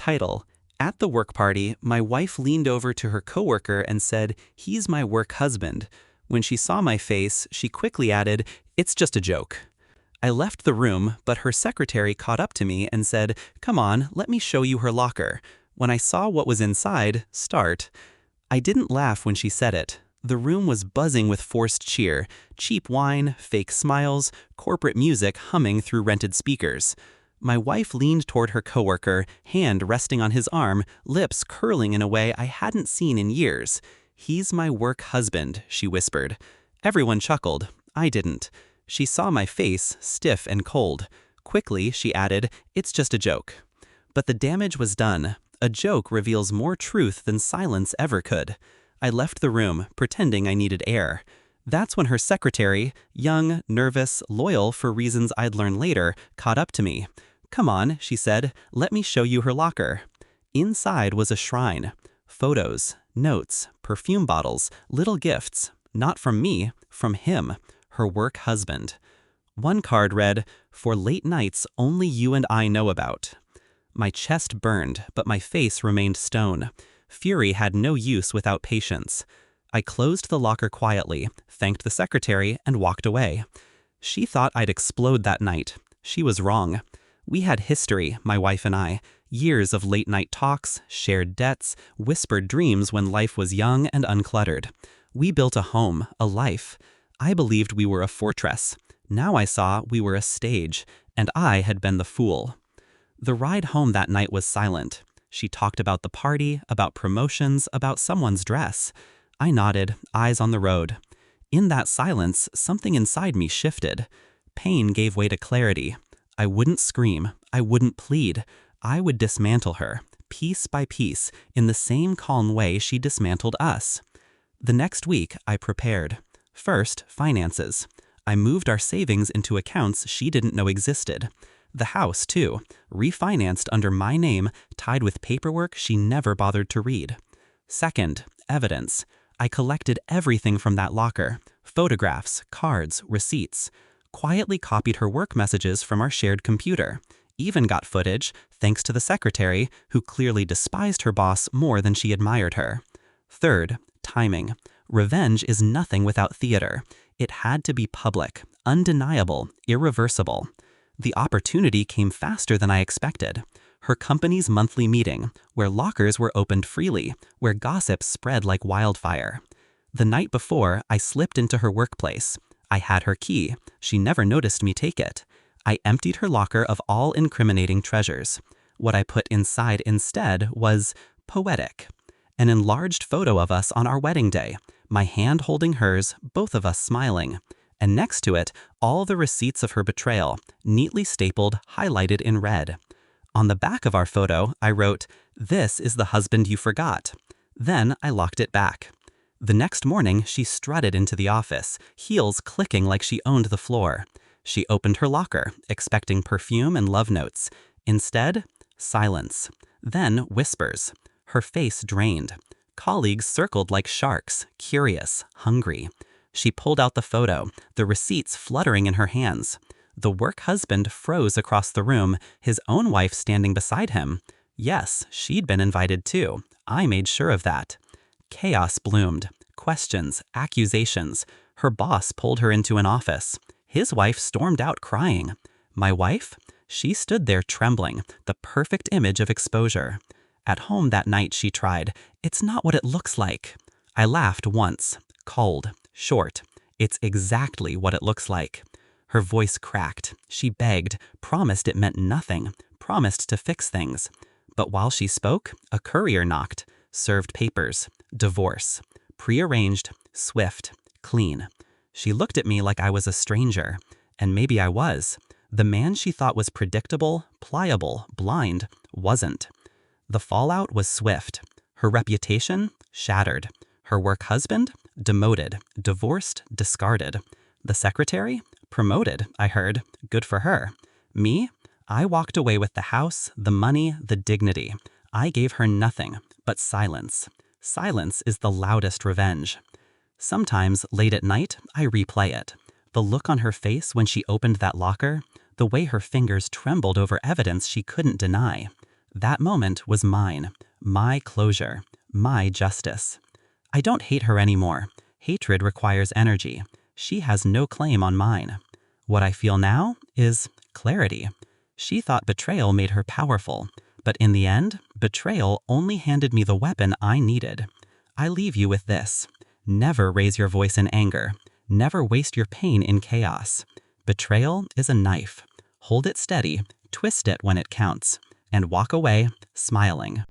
Title: At the work party, my wife leaned over to her coworker and said, "He's my work husband." When she saw my face, she quickly added, "It's just a joke." I left the room, but her secretary caught up to me and said, "Come on, let me show you her locker." When I saw what was inside, start. I didn't laugh when she said it. The room was buzzing with forced cheer, cheap wine, fake smiles, corporate music humming through rented speakers. My wife leaned toward her coworker, hand resting on his arm, lips curling in a way I hadn't seen in years. "He's my work husband," she whispered. Everyone chuckled. I didn't. She saw my face, stiff and cold. Quickly, she added, "It's just a joke." But the damage was done. A joke reveals more truth than silence ever could. I left the room, pretending I needed air. That's when her secretary, young, nervous, loyal for reasons I'd learn later, caught up to me. "Come on," she said, "let me show you her locker." Inside was a shrine. Photos, notes, perfume bottles, little gifts. Not from me, from him, her work husband. One card read, "For late nights only you and I know about." My chest burned, but my face remained stone. Fury had no use without patience. I closed the locker quietly, thanked the secretary, and walked away. She thought I'd explode that night. She was wrong. We had history, my wife and I. Years of late-night talks, shared debts, whispered dreams when life was young and uncluttered. We built a home, a life. I believed we were a fortress. Now I saw we were a stage, and I had been the fool. The ride home that night was silent. She talked about the party, about promotions, about someone's dress. I nodded, eyes on the road. In that silence, something inside me shifted. Pain gave way to clarity. I wouldn't scream. I wouldn't plead. I would dismantle her, piece by piece, in the same calm way she dismantled us. The next week, I prepared. First, finances. I moved our savings into accounts she didn't know existed. The house, too, refinanced under my name, tied with paperwork she never bothered to read. Second, evidence. I collected everything from that locker: photographs, cards, receipts. Quietly copied her work messages from our shared computer. Even got footage, thanks to the secretary, who clearly despised her boss more than she admired her. Third, timing. Revenge is nothing without theater. It had to be public, undeniable, irreversible. The opportunity came faster than I expected. Her company's monthly meeting, where lockers were opened freely, where gossip spread like wildfire. The night before, I slipped into her workplace. I had her key. She never noticed me take it. I emptied her locker of all incriminating treasures. What I put inside instead was poetic. An enlarged photo of us on our wedding day, my hand holding hers, both of us smiling. And next to it, all the receipts of her betrayal, neatly stapled, highlighted in red. On the back of our photo, I wrote, "This is the husband you forgot." Then I locked it back. The next morning, she strutted into the office, heels clicking like she owned the floor. She opened her locker, expecting perfume and love notes. Instead, silence. Then whispers. Her face drained. Colleagues circled like sharks, curious, hungry. She pulled out the photo, the receipts fluttering in her hands. The work husband froze across the room, his own wife standing beside him. Yes, she'd been invited too. I made sure of that. Chaos bloomed. Questions, accusations. Her boss pulled her into an office. His wife stormed out crying. My wife? She stood there trembling, the perfect image of exposure. At home that night she tried, "It's not what it looks like." I laughed once. Cold, short. "It's exactly what it looks like." Her voice cracked. She begged, promised it meant nothing, promised to fix things. But while she spoke, a courier knocked, served papers. Divorce. Prearranged, swift, clean. She looked at me like I was a stranger. And maybe I was. The man she thought was predictable, pliable, blind, wasn't. The fallout was swift. Her reputation? Shattered. Her work husband? Demoted, divorced, discarded. The secretary? Promoted, I heard. Good for her. Me? I walked away with the house, the money, the dignity. I gave her nothing but silence. Silence is the loudest revenge. Sometimes, late at night, I replay it. The look on her face when she opened that locker, the way her fingers trembled over evidence she couldn't deny. That moment was mine, my closure, my justice. I don't hate her anymore. Hatred requires energy. She has no claim on mine. What I feel now is clarity. She thought betrayal made her powerful, but in the end, betrayal only handed me the weapon I needed. I leave you with this. Never raise your voice in anger. Never waste your pain in chaos. Betrayal is a knife. Hold it steady, twist it when it counts, and walk away smiling.